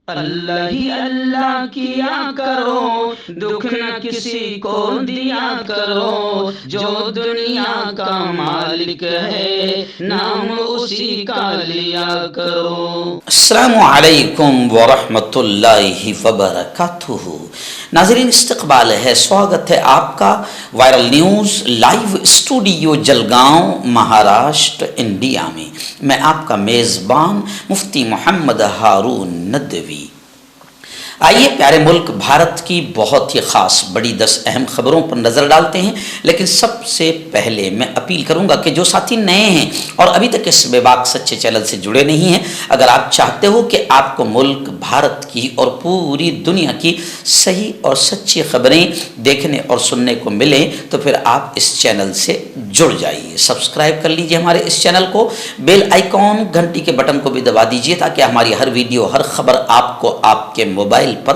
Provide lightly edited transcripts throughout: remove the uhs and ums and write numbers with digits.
اللہ ہی اللہ کیا کرو، دکھ نہ کسی کو دیا کرو، جو دنیا کا مالک ہے نام اسی کا لیا کرو۔ السلام علیکم ورحمۃ اللہ وبرکاتہ۔ ناظرین، استقبال ہے، سواگت ہے آپ کا viral news live studio Jalgaon Maharashtra India میں۔ میں آپ کا میزبان مفتی محمد ہارون ندوی۔ آئیے پیارے ملک بھارت کی بہت ہی خاص بڑی 10 اہم خبروں پر نظر ڈالتے ہیں، لیکن سب سے پہلے میں اپیل کروں گا کہ جو ساتھی نئے ہیں اور ابھی تک اس بے باک سچے چینل سے جڑے نہیں ہیں، اگر آپ چاہتے ہو کہ آپ کو ملک بھارت کی اور پوری دنیا کی صحیح اور سچی خبریں دیکھنے اور سننے کو ملیں تو پھر آپ اس چینل سے جڑ جائیے، سبسکرائب کر لیجئے ہمارے اس چینل کو، بیل آئیکن گھنٹی کے بٹن کو بھی دبا دیجئے تاکہ ہماری ہر ویڈیو ہر خبر آپ کو آپ کے موبائل پر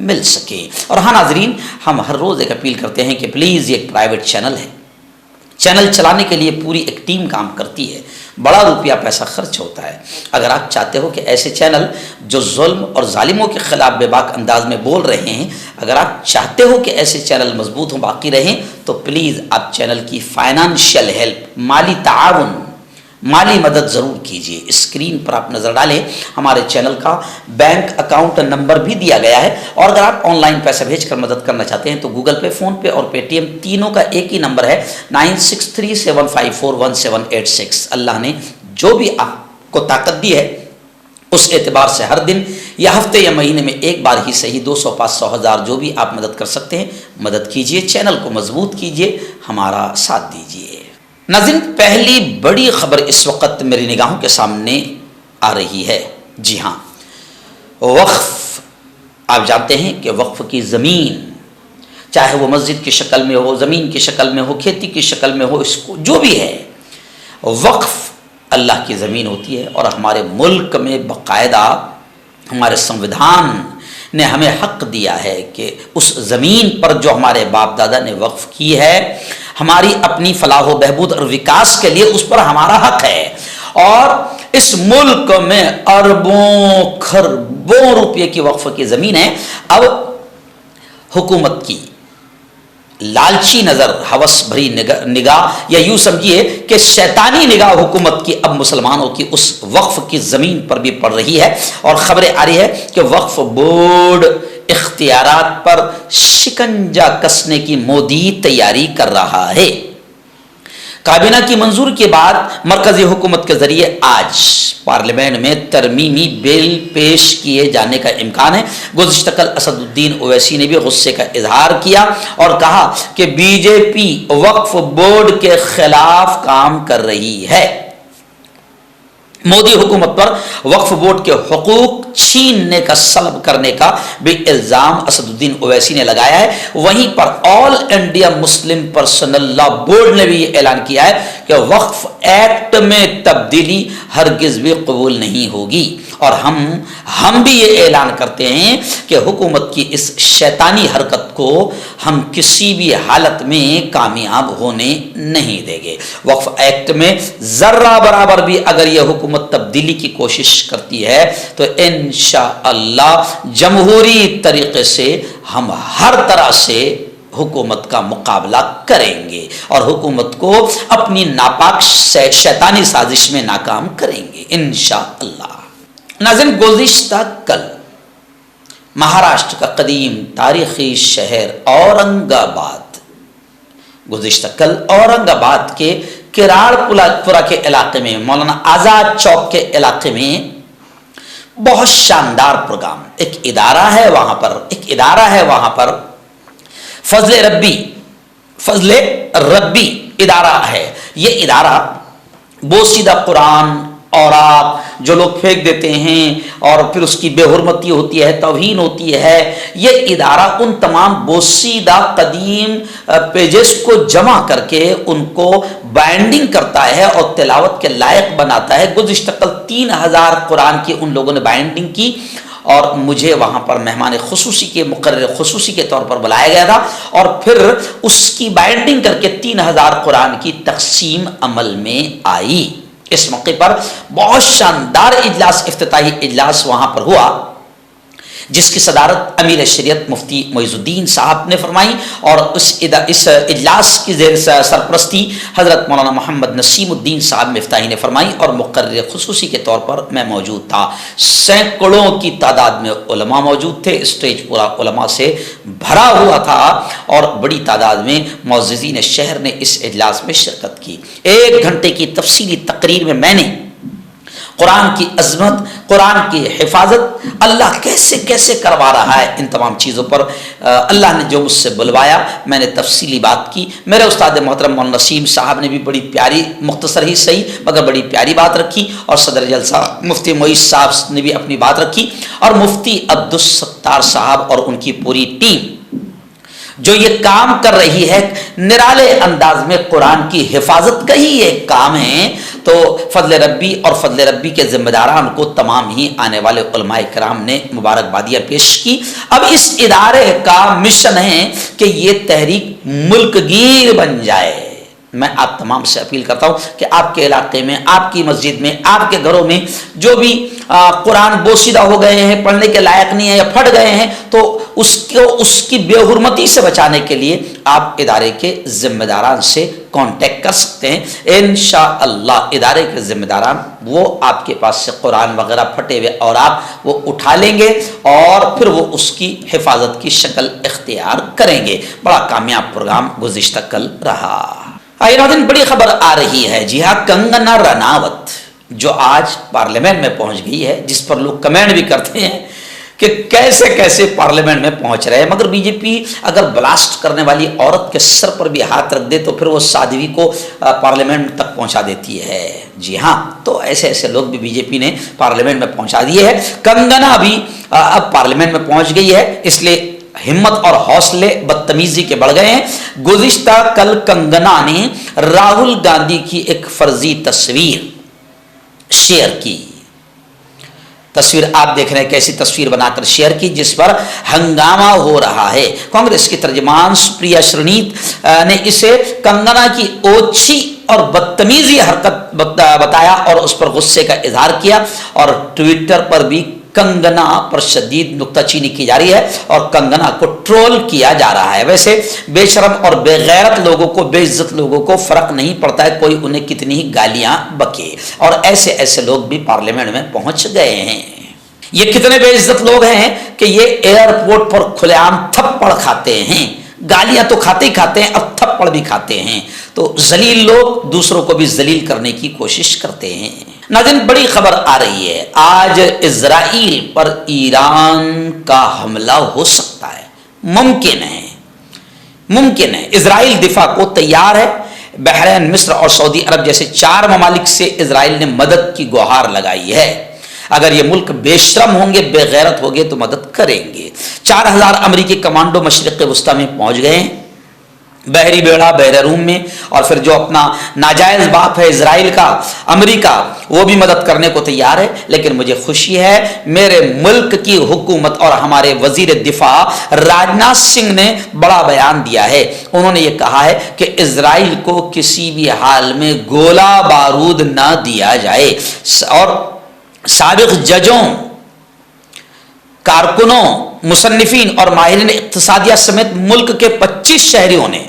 مل سکے۔ اور ہاں ناظرین، ہم ہر روز ایک اپیل کرتے ہیں کہ پلیز یہ ایک پرائیویٹ چینل ہے، چینل چلانے کے لیے پوری ایک ٹیم کام کرتی ہے، بڑا روپیہ پیسہ خرچ ہوتا ہے۔ اگر آپ چاہتے ہو کہ ایسے چینل جو ظلم اور ظالموں کے خلاف بے باک انداز میں بول رہے ہیں، اگر آپ چاہتے ہو کہ ایسے چینل مضبوط ہوں، باقی رہیں، تو پلیز آپ چینل کی فائنانشیل ہیلپ، مالی تعاون، مالی مدد ضرور کیجیے۔ اسکرین پر آپ نظر ڈالیں، ہمارے چینل کا بینک اکاؤنٹ نمبر بھی دیا گیا ہے، اور اگر آپ آن لائن پیسہ بھیج کر مدد کرنا چاہتے ہیں تو گوگل پے، فون پے اور پے ٹی ایم تینوں کا ایک ہی نمبر ہے، 9637541786۔ اللہ نے جو بھی آپ کو طاقت دی ہے اس اعتبار سے ہر دن یا ہفتے یا مہینے میں ایک بار ہی صحیح 200، 500، 1000 جو بھی آپ مدد کر سکتے ہیں مدد کیجیے، چینل کو مضبوط کیجیے، ہمارا ساتھ دیجیے۔ ناظرین، پہلی بڑی خبر اس وقت میری نگاہوں کے سامنے آ رہی ہے۔ جی ہاں، وقف۔ آپ جانتے ہیں کہ وقف کی زمین، چاہے وہ مسجد کی شکل میں ہو، زمین کی شکل میں ہو، کھیتی کی شکل میں ہو، اس کو جو بھی ہے، وقف اللہ کی زمین ہوتی ہے، اور ہمارے ملک میں باقاعدہ ہمارے سنویدھان نے ہمیں حق دیا ہے کہ اس زمین پر جو ہمارے باپ دادا نے وقف کی ہے، ہماری اپنی فلاح و بہبود اور وکاس کے لیے اس پر ہمارا حق ہے۔ اور اس ملک میں اربوں کھربوں روپے کی وقف کی زمین ہے۔ اب حکومت کی لالچی نظر، ہوس بھری نگاہ، یا یوں سمجھیے کہ شیطانی نگاہ حکومت کی اب مسلمانوں کی اس وقف کی زمین پر بھی پڑ رہی ہے، اور خبریں آ رہی ہے کہ وقف بورڈ اختیارات پر شکنجہ کسنے کی مودی تیاری کر رہا ہے۔ کابینہ کی منظوری کے بعد مرکزی حکومت کے ذریعے آج پارلیمنٹ میں ترمیمی بل پیش کیے جانے کا امکان ہے۔ گزشتہ کل اسد الدین اویسی نے بھی غصے کا اظہار کیا اور کہا کہ بی جے پی وقف بورڈ کے خلاف کام کر رہی ہے۔ مودی حکومت پر وقف بورڈ کے حقوق چھیننے کا، سلب کرنے کا بھی الزام اسد الدین اویسی نے لگایا ہے۔ وہیں پر آل انڈیا مسلم پرسنل لا بورڈ نے بھی یہ اعلان کیا ہے کہ وقف ایکٹ میں تبدیلی ہرگز بھی قبول نہیں ہوگی، اور ہم بھی یہ اعلان کرتے ہیں کہ حکومت کی اس شیطانی حرکت کو ہم کسی بھی حالت میں کامیاب ہونے نہیں دیں گے۔ وقف ایکٹ میں ذرہ برابر بھی اگر یہ حکومت تبدیلی کی کوشش کرتی ہے تو انشاءاللہ جمہوری طریقے سے ہم ہر طرح سے حکومت کا مقابلہ کریں گے اور حکومت کو اپنی ناپاک شیطانی سازش میں ناکام کریں گے انشاءاللہ۔ ناظرین، گزشتہ کل مہاراشٹر کا قدیم تاریخی شہر اورنگ آباد کے کراڑ پورہ کے علاقے میں، مولانا آزاد چوک کے علاقے میں بہت شاندار پروگرام، ایک ادارہ ہے وہاں پر فضل ربی ادارہ ہے۔ یہ ادارہ بوسیدہ قرآن اور آپ جو لوگ پھینک دیتے ہیں اور پھر اس کی بے حرمتی ہوتی ہے، توہین ہوتی ہے، یہ ادارہ ان تمام بوسیدہ قدیم پیجز کو جمع کر کے ان کو بائنڈنگ کرتا ہے اور تلاوت کے لائق بناتا ہے۔ گزشتہ کل 3000 قرآن کی ان لوگوں نے بائنڈنگ کی، اور مجھے وہاں پر مہمان خصوصی کے مقرر خصوصی کے طور پر بلایا گیا تھا، اور پھر اس کی بائنڈنگ کر کے 3000 قرآن کی تقسیم عمل میں آئی۔ اس موقع پر بہت شاندار اجلاس، افتتاحی اجلاس وہاں پر ہوا، جس کی صدارت امیر شریعت مفتی معیز الدین صاحب نے فرمائی، اور اس اجلاس کی زیر سرپرستی حضرت مولانا محمد نسیم الدین صاحب مفتاحی نے فرمائی، اور مقرر خصوصی کے طور پر میں موجود تھا۔ سینکڑوں کی تعداد میں علماء موجود تھے، اسٹیج پورا علماء سے بھرا ہوا تھا، اور بڑی تعداد میں معززین شہر نے اس اجلاس میں شرکت کی۔ 1 گھنٹے کی تفصیلی تقریر میں میں نے قرآن کی عظمت، قرآن کی حفاظت، اللہ کیسے کیسے کروا رہا ہے، ان تمام چیزوں پر اللہ نے جو مجھ سے بلوایا میں نے تفصیلی بات کی۔ میرے استاد محترم مولانا نسیم صاحب نے بھی بڑی پیاری، مختصر ہی صحیح مگر بڑی پیاری بات رکھی، اور صدر جلسہ مفتی معیز صاحب نے بھی اپنی بات رکھی، اور مفتی عبدالستار صاحب اور ان کی پوری ٹیم جو یہ کام کر رہی ہے نرالے انداز میں قرآن کی حفاظت کا ہی ایک کام ہے، تو فضل ربی اور فضل ربی کے ذمہ داران کو تمام ہی آنے والے علماء کرام نے مبارکبادیاں پیش کی۔ اب اس ادارے کا مشن ہے کہ یہ تحریک ملک گیر بن جائے۔ میں آپ تمام سے اپیل کرتا ہوں کہ آپ کے علاقے میں، آپ کی مسجد میں، آپ کے گھروں میں جو بھی قرآن بوسیدہ ہو گئے ہیں، پڑھنے کے لائق نہیں ہے یا پھٹ گئے ہیں، تو اس کی بے حرمتی سے بچانے کے لیے آپ ادارے کے ذمہ داران سے کانٹیکٹ کر سکتے ہیں۔ انشاءاللہ ادارے کے ذمہ داران وہ آپ کے پاس سے قرآن وغیرہ پھٹے ہوئے اور آپ وہ اٹھا لیں گے، اور پھر وہ اس کی حفاظت کی شکل اختیار کریں گے۔ بڑا کامیاب پروگرام گزشتہ کل رہا۔ آئے ناظرین، بڑی خبر آ رہی ہے، جی ہاں، کنگنا رناوت جو آج پارلیمنٹ میں پہنچ گئی ہے، جس پر لوگ کمنٹ بھی کرتے ہیں کہ کیسے کیسے پارلیمنٹ میں پہنچ رہے ہیں، مگر بی جے پی اگر بلاسٹ کرنے والی عورت کے سر پر بھی ہاتھ رکھ دے تو پھر وہ سادھوی کو پارلیمنٹ تک پہنچا دیتی ہے۔ جی ہاں، تو ایسے ایسے لوگ بھی بی جے پی نے پارلیمنٹ میں پہنچا دیے ہیں۔ کنگنا بھی اب پارلیمنٹ میں پہنچ گئی ہے، اس لیے ہمت اور حوصلے بدتمیزی کے بڑھ گئے ہیں۔ گزشتہ کل کنگنا نے راہل گاندھی کی ایک فرضی تصویر شیئر کی۔ تصویر آپ دیکھ رہے ہیں، کیسی تصویر بنا کر شیئر کی، جس پر ہنگامہ ہو رہا ہے۔ کانگریس کی ترجمان سپریا شرنیت نے اسے کنگنا کی اوچھی اور بدتمیزی حرکت بتایا اور اس پر غصے کا اظہار کیا، اور ٹویٹر پر بھی کنگنا پر شدید نکتہ چینی کی جا رہی ہے اور کنگنا کو ٹرول کیا جا رہا ہے۔ ویسے بے شرم اور بے غیرت لوگوں کو، بے عزت لوگوں کو فرق نہیں پڑتا ہے کوئی انہیں کتنی ہی گالیاں بکے، اور ایسے ایسے لوگ بھی پارلیمنٹ میں پہنچ گئے ہیں۔ یہ کتنے بے عزت لوگ ہیں کہ یہ ایئرپورٹ پر کھلے عام تھپڑ کھاتے ہیں، گالیاں تو کھاتے ہی کھاتے ہیں، اب تھپڑ بھی کھاتے ہیں۔ تو ذلیل لوگ دوسروں کو بھی ذلیل کرنے کی کوشش کرتے ہیں۔ ناظرین، بڑی خبر آ رہی ہے، آج اسرائیل پر ایران کا حملہ ہو سکتا ہے، ممکن ہے۔ اسرائیل دفاع کو تیار ہے۔ بحرین، مصر اور سعودی عرب جیسے 4 ممالک سے اسرائیل نے مدد کی گہار لگائی ہے۔ اگر یہ ملک بے شرم ہوں گے، بے غیرت ہوں گے تو مدد کریں گے۔ 4000 امریکی کمانڈو مشرق وسطیٰ میں پہنچ گئے ہیں، بحری بیڑا بحر روم میں، اور پھر جو اپنا ناجائز باپ ہے اسرائیل کا، امریکہ، وہ بھی مدد کرنے کو تیار ہے۔ لیکن مجھے خوشی ہے، میرے ملک کی حکومت اور ہمارے وزیر دفاع راجناتھ سنگھ نے بڑا بیان دیا ہے۔ انہوں نے یہ کہا ہے کہ اسرائیل کو کسی بھی حال میں گولہ بارود نہ دیا جائے، اور سابق ججوں، کارکنوں، مصنفین اور ماہرین اقتصادیات سمیت ملک کے 25 شہریوں نے،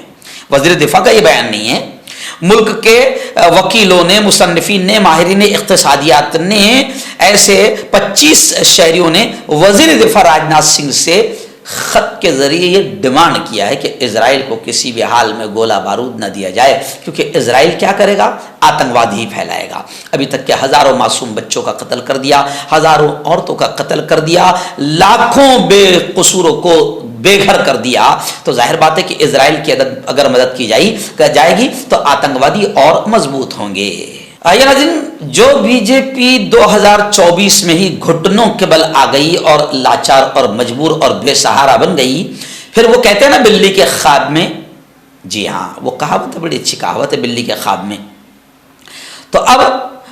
وزیر دفاع کا یہ بیان نہیں ہے، ملک کے وکیلوں نے، مصنفین نے، ماہرین اقتصادیات نے، ایسے 25 شہریوں نے وزیر دفاع راجناتھ سنگھ سے خط کے ذریعے یہ ڈیمانڈ کیا ہے کہ اسرائیل کو کسی بھی حال میں گولہ بارود نہ دیا جائے، کیونکہ اسرائیل کیا کرے گا؟ آتنکواد ہی پھیلائے گا۔ ابھی تک کہ ہزاروں معصوم بچوں کا قتل کر دیا، ہزاروں عورتوں کا قتل کر دیا، لاکھوں بے قصوروں کو بے گھر کر دیا، تو ظاہر بات ہے کہ اسرائیل کی اگر مدد کی جائے گی تو آتنکوادی اور مضبوط ہوں گے۔ آئیے ناظرین، جو بی جے پی 2024 میں ہی گھٹنوں کے بل آ گئی اور لاچار اور مجبور اور بے سہارا بن گئی، پھر وہ کہتے ہیں نا بلی کے خواب میں، جی ہاں، وہ کہاوت ہے، بڑی اچھی کہاوت ہے، بلی کے خواب میں۔ تو اب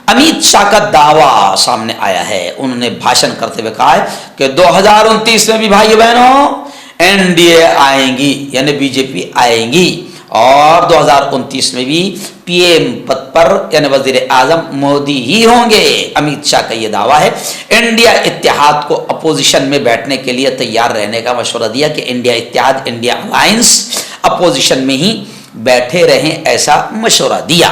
امیت شاہ کا دعویٰ سامنے آیا ہے، انہوں نے بھاشن کرتے ہوئے کہا ہے کہ 2029 میں بھی بھائی بہنوں این ڈی اے آئیں گی، یعنی بی جے پی آئیں گی، اور 2029 میں بھی PM پد پر یعنی وزیر اعظم مودی ہی ہوں گے۔ امیت شاہ کا یہ دعویٰ ہے۔ انڈیا اتحاد کو اپوزیشن میں بیٹھنے کے لیے تیار رہنے کا مشورہ دیا کہ انڈیا اتحاد، انڈیا الائنس اپوزیشن میں ہی بیٹھے رہیں، ایسا مشورہ دیا۔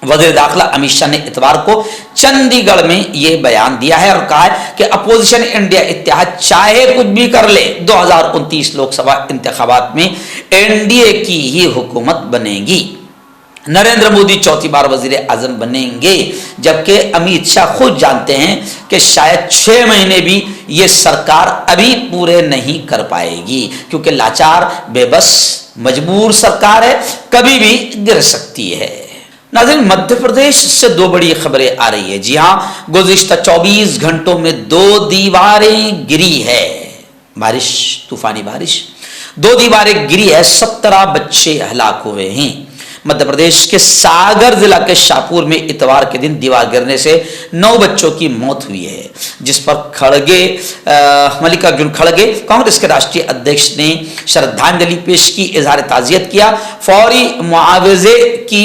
وزیر داخلہ امیت شاہ نے اتوار کو چندی گڑھ میں یہ بیان دیا ہے اور کہا ہے کہ اپوزیشن انڈیا اتحاد چاہے کچھ بھی کر لے، 2029 لوک سبھا انتخابات میں NDA کی ہی حکومت بنے گی۔ نریندر مودی چوتھی بار وزیر اعظم بنیں گے، جبکہ امیت شاہ خود جانتے ہیں کہ شاید 6 مہینے بھی یہ سرکار ابھی پورے نہیں کر پائے گی، کیونکہ لاچار، بے بس، مجبور سرکار ہے، کبھی بھی گر سکتی ہے۔ ناظرین، مدھیہ پردیش سے 2 بڑی خبریں آ رہی ہے۔ جی ہاں، گزشتہ 24 گھنٹوں میں 2 دیواریں گری ہے۔ بارش، طوفانی بارش، 2 دیواریں گری ہے، 17 بچے ہلاک ہوئے ہیں۔ مدھیہ پردیش کے ساگر ضلع کے شاہپور میں اتوار کے دن دیوار گرنے سے 9 بچوں کی موت ہوئی ہے، جس پر ملکاراجن کھڑگے کانگریس کے راشٹریہ ادھیکش نے شردھانجلی پیش کی، اظہار تعزیت کیا، فوری معاوضے کی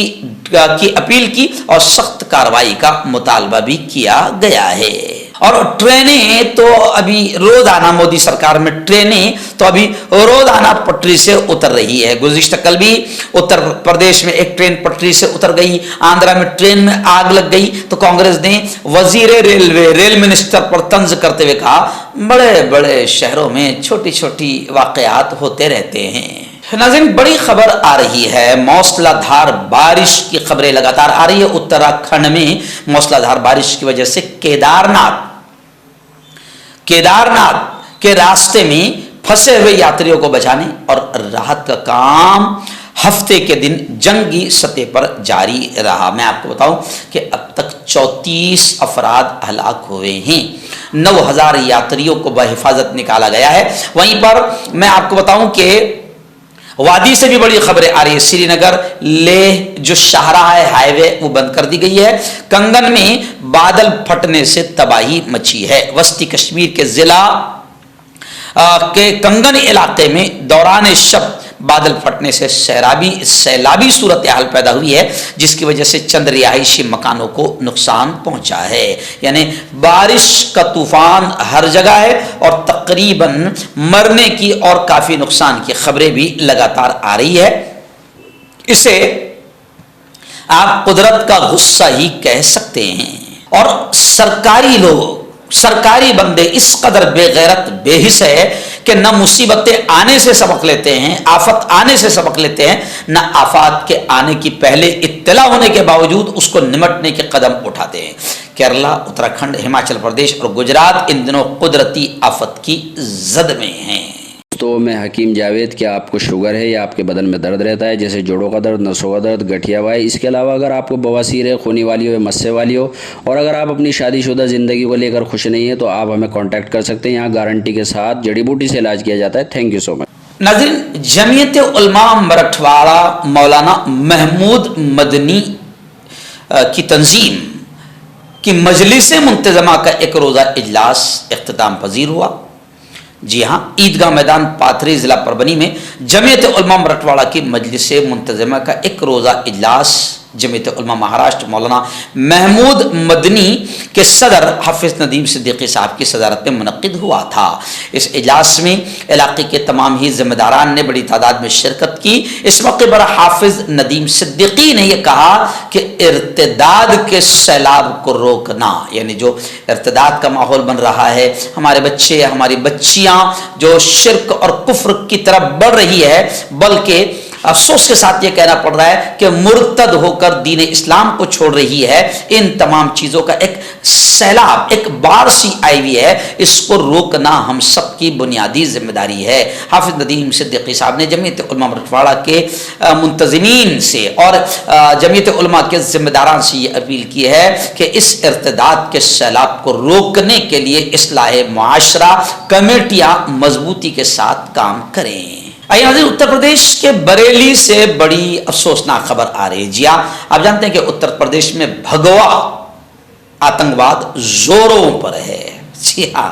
اپیل کی اور سخت کارروائی کا مطالبہ بھی کیا گیا ہے۔ اور ٹرینیں تو ابھی روزانہ مودی سرکار میں ٹرینیں تو ابھی روزانہ پٹری سے اتر رہی ہے۔ گزشتہ کل بھی اتر پردیش میں ایک ٹرین پٹری سے اتر گئی، آندھرا میں ٹرین میں آگ لگ گئی تو کانگریس نے وزیر ریل منسٹر پر طنز کرتے ہوئے کہا، بڑے بڑے شہروں میں چھوٹی چھوٹی واقعات ہوتے رہتے ہیں۔ ناظرین، بڑی خبر آ رہی ہے، موسلا دھار بارش کی خبریں لگاتار آ رہی ہے۔ اتراکھنڈ میں موسلا دھار بارش کی وجہ سے کیدارناتھ کے راستے میں پھنسے ہوئے یاتریوں کو بچانے اور راحت کا کام ہفتے کے دن جنگی سطح پر جاری رہا۔ میں آپ کو بتاؤں کہ اب تک 34 افراد ہلاک ہوئے ہیں، 9000 یاتریوں کو بحفاظت نکالا گیا ہے۔ وہیں پر میں آپ کو بتاؤں کہ وادی سے بھی بڑی خبریں آ رہی ہے۔ سری نگر لیہ جو شاہراہ ہے، ہائی وے، وہ بند کر دی گئی ہے۔ کنگن میں بادل پھٹنے سے تباہی مچی ہے۔ وسطی کشمیر کے ضلع کے کنگن علاقے میں دوران شب بادل پھٹنے سے سیلابی صورتحال پیدا ہوئی ہے، جس کی وجہ سے چند رہائشی مکانوں کو نقصان پہنچا ہے۔ یعنی بارش کا طوفان ہر جگہ ہے اور تقریباً مرنے کی اور کافی نقصان کی خبریں بھی لگاتار آ رہی ہے۔ اسے آپ قدرت کا غصہ ہی کہہ سکتے ہیں۔ اور سرکاری بندے اس قدر بے غیرت بے حس ہے کہ نہ مصیبتیں آنے سے سبق لیتے ہیں، آفت آنے سے سبق لیتے ہیں، نہ آفات کے آنے کی پہلے اطلاع ہونے کے باوجود اس کو نمٹنے کے قدم اٹھاتے ہیں۔ کیرلا، اتراکھنڈ، ہماچل پردیش اور گجرات ان دنوں قدرتی آفت کی زد میں ہیں۔ تو میں حکیم جاوید، کیا آپ کو شوگر ہے یا آپ کے بدن میں درد رہتا ہے، جیسے جوڑوں کا درد، نسوں کا درد، گٹھیا ہوا ہے؟ اس کے علاوہ اگر آپ کو بواسیر ہے، خونی والی ہو، مسے والی ہو، اور اگر آپ اپنی شادی شدہ زندگی کو لے کر خوش نہیں ہیں تو آپ ہمیں کانٹیکٹ کر سکتے ہیں۔ یہاں گارنٹی کے ساتھ جڑی بوٹی سے علاج کیا جاتا ہے۔ تھینک یو سو مچ۔ ناظرین، جمعیت علماء مراٹھواڑہ مولانا محمود مدنی کی تنظیم کی مجلس منتظمہ کا ایک روزہ اجلاس اختتام پذیر ہوا۔ جی ہاں، عیدگاہ میدان پاتھری ضلع پربنی میں جمعیت علماء مراٹھواڑہ کی مجلس منتظمہ کا ایک روزہ اجلاس جمعیت علماء مہاراشٹر مولانا محمود مدنی کے صدر حافظ ندیم صدیقی صاحب کی صدارت میں منعقد ہوا تھا۔ اس اجلاس میں علاقے کے تمام ہی ذمہ داران نے بڑی تعداد میں شرکت کی۔ اس موقع پر حافظ ندیم صدیقی نے یہ کہا کہ ارتداد کے سیلاب کو روکنا، یعنی جو ارتداد کا ماحول بن رہا ہے، ہمارے بچے، ہماری بچیاں جو شرک اور کفر کی طرف بڑھ رہی ہے، بلکہ افسوس کے ساتھ یہ کہنا پڑ رہا ہے کہ مرتد ہو کر دین اسلام کو چھوڑ رہی ہے، ان تمام چیزوں کا ایک سیلاب، ایک بار سی آئی ہوئی ہے، اس کو روکنا ہم سب کی بنیادی ذمہ داری ہے۔ حافظ ندیم صدیقی صاحب نے جمعیت علماء مراٹھواڑہ کے منتظمین سے اور جمعیت علماء کے ذمہ داران سے یہ اپیل کی ہے کہ اس ارتداد کے سیلاب کو روکنے کے لیے اصلاح معاشرہ کمیٹیاں مضبوطی کے ساتھ کام کریں۔ آئیے ناظرین، اتر پردیش کے بریلی سے بڑی افسوسناک خبر آ رہی ہے۔ جی ہاں، آپ جانتے ہیں کہ اتر پردیش میں بھگوا آتنکواد زوروں پر ہے۔ جی ہاں،